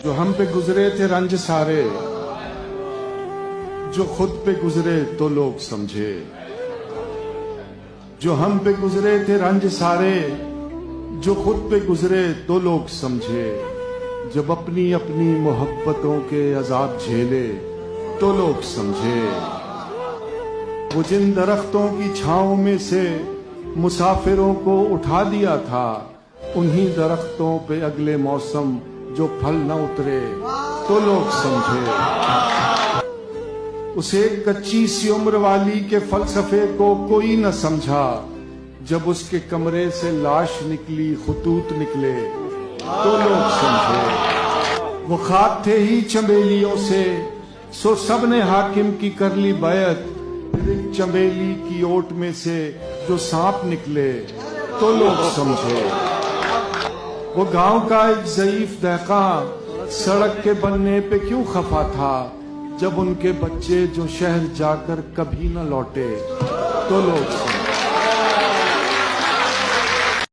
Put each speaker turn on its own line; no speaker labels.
جو ہم پہ گزرے تھے رنج سارے، جو خود پہ گزرے تو لوگ سمجھے۔ جو ہم پہ گزرے تھے رنج سارے، جو خود پہ گزرے تو لوگ سمجھے۔ جب اپنی اپنی محبتوں کے عذاب جھیلے تو لوگ سمجھے۔ وہ جن درختوں کی چھاؤں میں سے مسافروں کو اٹھا دیا تھا، انہی درختوں پہ اگلے موسم جو پھل نہ اترے تو لوگ سمجھے۔ اس ایک کچی سی عمر والی کے فلسفے کو کوئی نہ سمجھا، جب اس کے کمرے سے لاش نکلی، خطوط نکلے تو لوگ سمجھے۔ وہ خاک تھے ہی چمیلیوں سے، سو سب نے حاکم کی کر لی بیعت، پھر ایک چمیلی کی اوٹ میں سے جو سانپ نکلے تو لوگ سمجھے۔ وہ گاؤں کا ایک ضعیف دہقاں سڑک کے بننے پہ کیوں خفا تھا، جب ان کے بچے جو شہر جا کر کبھی نہ لوٹے تو لوگ سمجھے۔